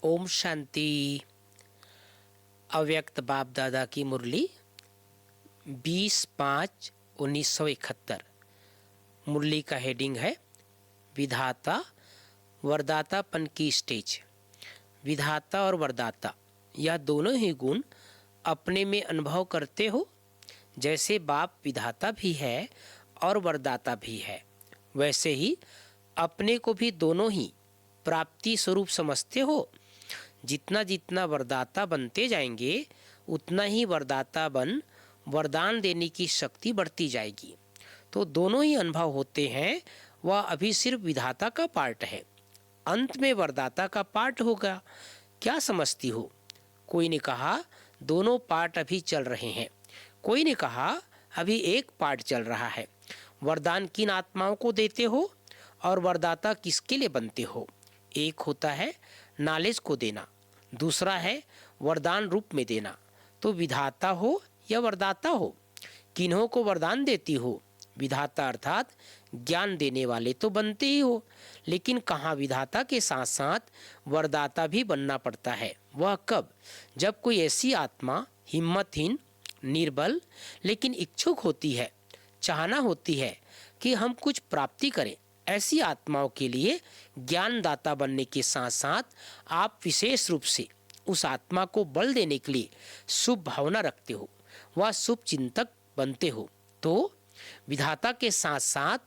ओम शांति। अव्यक्त बाप दादा की मुरली 20/5/1971। मुरली का हेडिंग है विधाता वरदातापन की स्टेज। विधाता और वरदाता यह दोनों ही गुण अपने में अनुभव करते हो। जैसे बाप विधाता भी है और वरदाता भी है, वैसे ही अपने को भी दोनों ही प्राप्ति स्वरूप समझते हो। जितना जितना वरदाता बनते जाएंगे उतना ही वरदाता बन वरदान देने की शक्ति बढ़ती जाएगी। तो दोनों ही अनुभव होते हैं। वह अभी सिर्फ विधाता का पार्ट है, अंत में वरदाता का पार्ट होगा। क्या समझती हो? कोई ने कहा दोनों पार्ट अभी चल रहे हैं, कोई ने कहा अभी एक पार्ट चल रहा है। वरदान किन आत्माओं को देते हो और वरदाता किसके लिए बनते हो? एक होता है नॉलेज को देना, दूसरा है वरदान रूप में देना। तो विधाता हो या वरदाता हो, किन्हों को वरदान देती हो? विधाता अर्थात ज्ञान देने वाले तो बनते ही हो, लेकिन कहाँ विधाता के साथ साथ वरदाता भी बनना पड़ता है। वह कब? जब कोई ऐसी आत्मा हिम्मतहीन, निर्बल लेकिन इच्छुक होती है, चाहना होती है कि हम कुछ प्राप्ति करें। ऐसी आत्माओं के लिए ज्ञानदाता बनने के साथ साथ आप विशेष रूप से उस आत्मा को बल देने के लिए शुभ भावना रखते हो, वह शुभ चिंतक बनते हो। तो विधाता के साथ साथ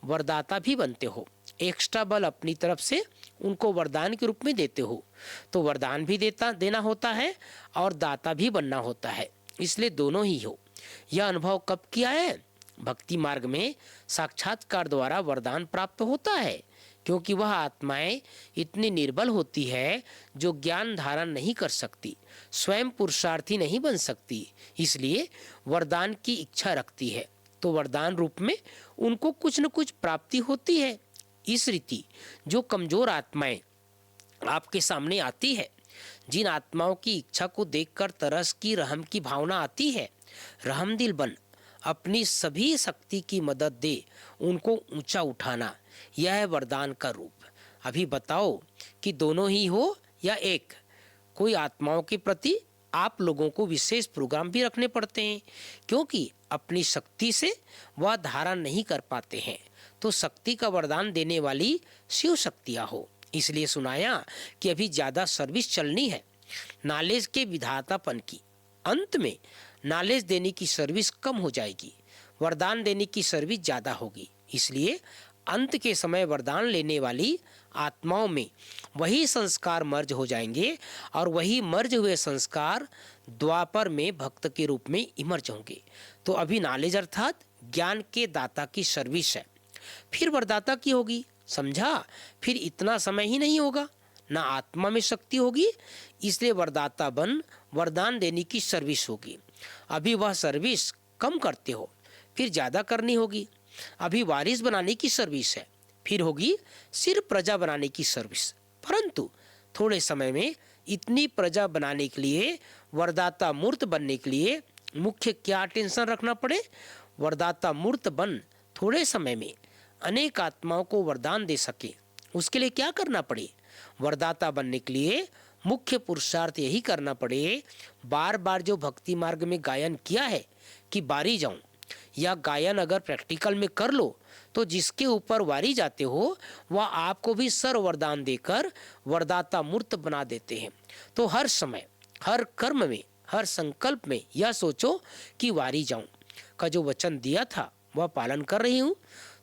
वरदाता भी बनते हो। एक्स्ट्रा बल अपनी तरफ से उनको वरदान के रूप में देते हो। तो वरदान भी देना होता है और दाता भी बनना होता है, इसलिए दोनों ही हो। यह अनुभव कब किया है? भक्ति मार्ग में साक्षात्कार द्वारा वरदान प्राप्त होता है, क्योंकि वह आत्माएं इतनी निर्बल होती है जो ज्ञान धारण नहीं कर सकती, स्वयं पुरुषार्थी नहीं बन सकती, इसलिए वरदान की इच्छा रखती है। तो वरदान रूप में उनको कुछ न कुछ प्राप्ति होती है। इस रीति जो कमजोर आत्माएं आपके सामने आती है, जिन आत्माओं की इच्छा को देखकर तरस की रहम की भावना आती है, रहमदिल बन अपनी सभी शक्ति की मदद दे उनको ऊंचा उठाना, यह है वरदान का रूप। अभी बताओ कि दोनों ही हो या एक? कोई आत्माओं के प्रति आप लोगों को विशेष प्रोग्राम भी रखने पड़ते हैं, क्योंकि अपनी शक्ति से वह धारण नहीं कर पाते हैं। तो शक्ति का वरदान देने वाली शिव शक्तियाँ हो, इसलिए सुनाया कि अभी ज़्यादा सर्विस चलनी है नॉलेज के विधातापन की। अंत में नॉलेज देने की सर्विस कम हो जाएगी, वरदान देने की सर्विस ज़्यादा होगी। इसलिए अंत के समय वरदान लेने वाली आत्माओं में वही संस्कार मर्ज हो जाएंगे और वही मर्ज हुए संस्कार द्वापर में भक्त के रूप में इमर्ज होंगे। तो अभी नॉलेज अर्थात ज्ञान के दाता की सर्विस है, फिर वरदाता की होगी। समझा? फिर इतना समय ही नहीं होगा, ना आत्मा में शक्ति होगी, इसलिए वरदाता बन वरदान देने की सर्विस होगी। अभी वह सर्विस कम करते हो, फिर ज़्यादा करनी होगी। अभी वारिस बनाने की सर्विस है, फिर होगी सिर्फ प्रजा बनाने की सर्विस। परंतु थोड़े समय में इतनी प्रजा बनाने के लिए, वरदाता मूर्त बनने के लिए मुख्य क्या टेंशन रखना पड़े? वरदाता मूर्त बन थोड़े समय में अनेक आत्माओं को वरदान दे सके, उसके लिए क्या करना पड़े? वरदाता बनने के लिए मुख्य पुरुषार्थ यही करना पड़े, बार बार जो भक्ति मार्ग में गायन किया है कि बारी जाऊं, या गायन अगर प्रैक्टिकल में कर लो तो जिसके ऊपर वारी जाते हो वह आपको भी सर्व वरदान देकर वरदाता मूर्त बना देते हैं। तो हर समय, हर कर्म में, हर संकल्प में यह सोचो कि वारी जाऊं का जो वचन दिया था वह पालन कर रही हूं,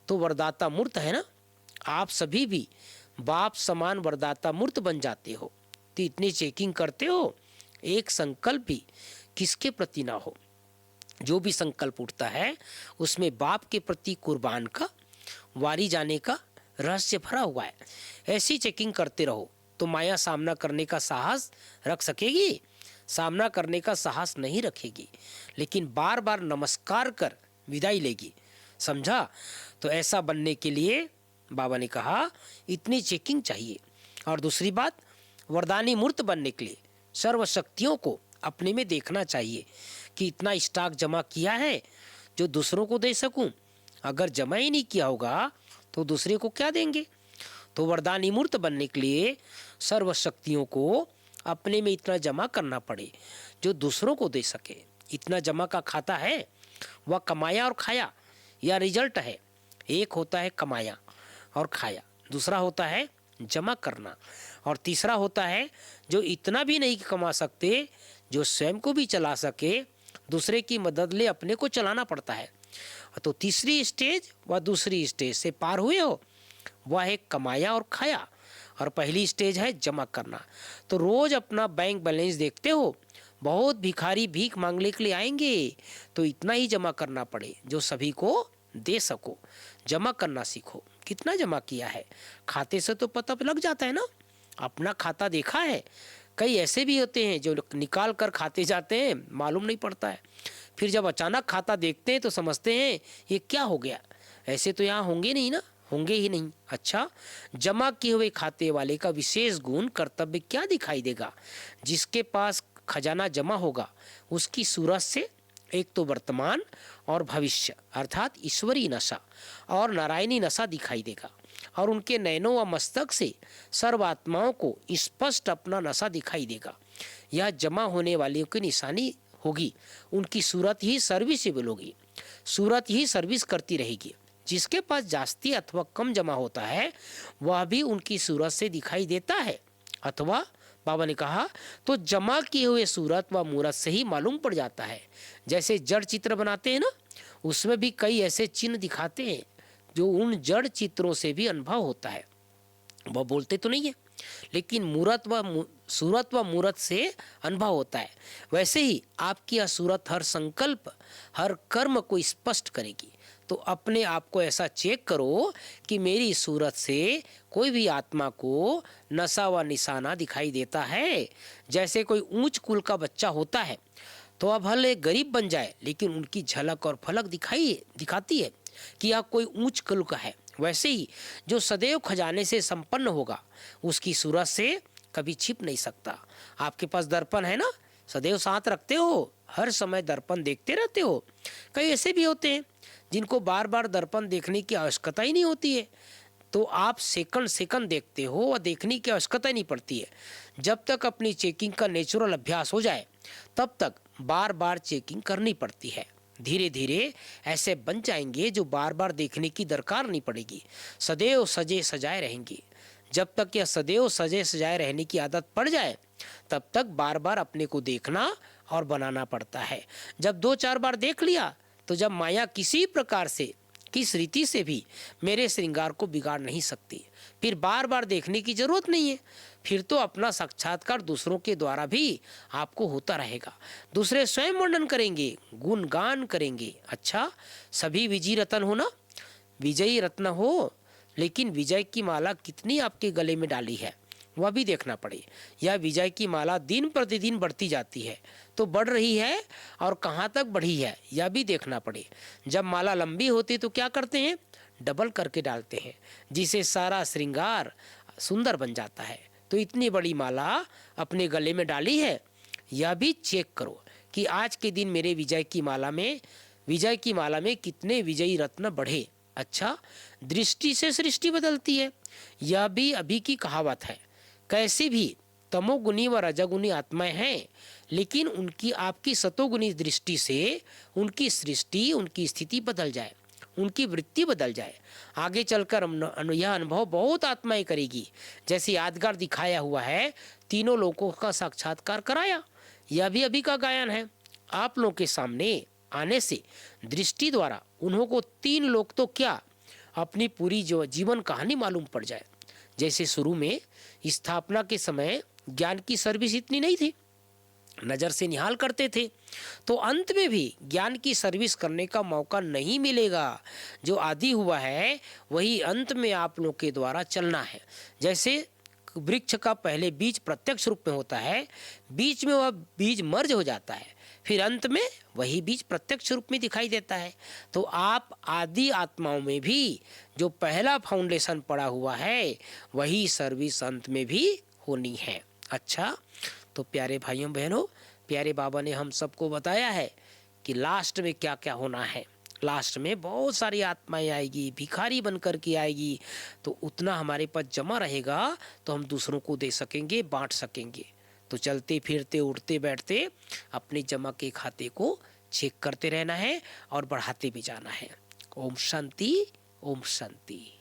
तो वरदाता मूर्त है ना। आप सभी भी बाप समान वरदाता मूर्त बन जाते हो। तो इतनी चेकिंग करते हो, एक संकल्प भी किसके प्रति ना हो। जो भी संकल्प उठता है उसमें बाप के प्रति कुर्बान का, वारी जाने का रहस्य भरा हुआ है। ऐसी चेकिंग करते रहो तो माया सामना करने का साहस रख सकेगी? सामना करने का साहस नहीं रखेगी, लेकिन बार बार नमस्कार कर विदाई लेगी। समझा? तो ऐसा बनने के लिए बाबा ने कहा इतनी चेकिंग चाहिए। और दूसरी बात, वरदानी मूर्त बनने के लिए सर्वशक्तियों को अपने में देखना चाहिए कि इतना स्टॉक जमा किया है जो दूसरों को दे सकूं। अगर जमा ही नहीं किया होगा तो दूसरे को क्या देंगे? तो तो वरदानी मूर्त बनने के लिए सर्व शक्तियों को अपने में इतना जमा करना पड़े जो दूसरों को दे सके। इतना जमा का खाता है वह कमाया और खाया, यह रिजल्ट है। एक होता है कमाया और खाया, दूसरा होता है जमा करना, और तीसरा होता है जो इतना भी नहीं कमा सकते, जो स्वयं को भी चला सके, दूसरे की मदद ले अपने को चलाना पड़ता है। तो तीसरी स्टेज व दूसरी स्टेज से पार हुए हो, वह है कमाया और खाया, और पहली स्टेज है जमा करना। तो रोज अपना बैंक बैलेंस देखते हो, बहुत भिखारी भीख मांगने के लिए आएंगे, तो इतना ही जमा करना पड़े जो सभी को दे सको। जमा करना सीखो। कितना जमा किया है, खाते से तो पता लग जाता है ना। अपना खाता देखा है, कई ऐसे भी होते हैं जो निकाल कर खाते जाते हैं, मालूम नहीं पड़ता है। फिर जब अचानक खाता देखते हैं तो समझते हैं ये क्या हो गया, ऐसे तो यहाँ होंगे नहीं ना, होंगे ही नहीं। अच्छा, जमा किए हुए खाते वाले का विशेष गुण कर्तव्य क्या दिखाई देगा? जिसके पास खजाना जमा होगा उसकी सूरत से एक तो वर्तमान और भविष्य अर्थात ईश्वरीय नशा और नारायणी नशा दिखाई देगा, और उनके नयनों व मस्तक से सर्वात्माओं को स्पष्ट अपना नशा दिखाई देगा। यह जमा होने वाले की निशानी होगी, उनकी सूरत ही सर्विसेबल होगी, सूरत ही सर्विस करती रहेगी। जिसके पास जास्ती अथवा कम जमा होता है वह भी उनकी सूरत से दिखाई देता है, अथवा बाबा ने कहा तो जमा किए हुए सूरत व मूरत से ही मालूम पड़ जाता है। जैसे जड़ चित्र बनाते हैं ना, उसमें भी कई ऐसे चिन्ह दिखाते हैं जो उन जड़ चित्रों से भी अनुभव होता है। वह बोलते तो नहीं है, लेकिन मूरत व सूरत व मूरत से अनुभव होता है। वैसे ही आपकी यह सूरत हर संकल्प हर कर्म को स्पष्ट करेगी। तो अपने आप को ऐसा चेक करो कि मेरी सूरत से कोई भी आत्मा को नशा व निशाना दिखाई देता है। जैसे कोई ऊंच कुल का बच्चा होता है तो अब भले गरीब बन जाए, लेकिन उनकी झलक और फलक दिखाती है कि यह कोई ऊंच कुल का है। वैसे ही जो सदैव खजाने से संपन्न होगा उसकी सूरत से कभी छिप नहीं सकता। आपके पास दर्पण है ना, सदैव साथ रखते हो, हर समय दर्पण देखते रहते हो। कई ऐसे भी होते हैं जिनको बार बार दर्पण देखने की आवश्यकता ही नहीं होती है, तो आप सेकंड सेकंड देखते हो और देखने की आवश्यकता ही नहीं पड़ती है। जब तक अपनी चेकिंग का नेचुरल अभ्यास हो जाए तब तक बार बार चेकिंग करनी पड़ती है। धीरे धीरे ऐसे बन जाएंगे जो बार बार देखने की दरकार नहीं पड़ेगी, सदैव सजे सजाए रहेंगे। जब तक यह सदैव सजे सजाए रहने की आदत पड़ जाए तब तक बार बार अपने को देखना और बनाना पड़ता है। जब 2-4 बार देख लिया तो जब माया किसी प्रकार से किस रीति से भी मेरे श्रृंगार को बिगाड़ नहीं सकती, फिर बार बार देखने की जरूरत नहीं है। फिर तो अपना साक्षात्कार दूसरों के द्वारा भी आपको होता रहेगा। दूसरे स्वयं वर्णन करेंगे, गुणगान करेंगे। अच्छा, सभी विजयी रत्न हो ना, विजयी रत्न हो, लेकिन विजय की माला कितनी आपके गले में डाली है वह भी देखना पड़े। यह विजय की माला दिन प्रतिदिन बढ़ती जाती है तो बढ़ रही है और कहाँ तक बढ़ी है यह भी देखना पड़े। जब माला लंबी होती तो क्या करते हैं, डबल करके डालते हैं, जिससे सारा श्रृंगार सुंदर बन जाता है। तो इतनी बड़ी माला अपने गले में डाली है, यह भी चेक करो कि आज के दिन मेरे विजय की माला में कितने विजयी रत्न बढ़े। अच्छा, दृष्टि से सृष्टि बदलती है, यह भी अभी की कहावत है। कैसी भी तमोगुनी व रजोगुनी आत्माएं हैं, लेकिन उनकी आपकी सतोगुनी दृष्टि से उनकी सृष्टि उनकी स्थिति बदल जाए, उनकी वृत्ति बदल जाए। आगे चलकर यह अनुभव बहुत आत्माएं करेगी। जैसे यादगार दिखाया हुआ है, तीनों लोगों का साक्षात्कार कराया, यह भी अभी का गायन है। आप लोगों के सामने आने से दृष्टि द्वारा उन्हों को 3 लोग तो क्या अपनी पूरी जो जीवन कहानी मालूम पड़ जाए। जैसे शुरू में स्थापना के समय ज्ञान की सर्विस इतनी नहीं थी, नज़र से निहाल करते थे, तो अंत में भी ज्ञान की सर्विस करने का मौका नहीं मिलेगा। जो आदि हुआ है वही अंत में आप लोग के द्वारा चलना है। जैसे वृक्ष का पहले बीज प्रत्यक्ष रूप में होता है, बीच में वह बीज मर्ज हो जाता है, फिर अंत में वही बीज प्रत्यक्ष रूप में दिखाई देता है। तो आप आदि आत्माओं में भी जो पहला फाउंडेशन पड़ा हुआ है वही सर्विस अंत में भी होनी है। अच्छा, तो प्यारे भाइयों बहनों, प्यारे बाबा ने हम सबको बताया है कि लास्ट में क्या क्या होना है। लास्ट में बहुत सारी आत्माएं आएगी, भिखारी बनकर के आएगी, तो उतना हमारे पास जमा रहेगा तो हम दूसरों को दे सकेंगे, बांट सकेंगे। तो चलते फिरते उठते बैठते अपने जमा के खाते को चेक करते रहना है और बढ़ाते भी जाना है। ओम शांति, ओम शांति।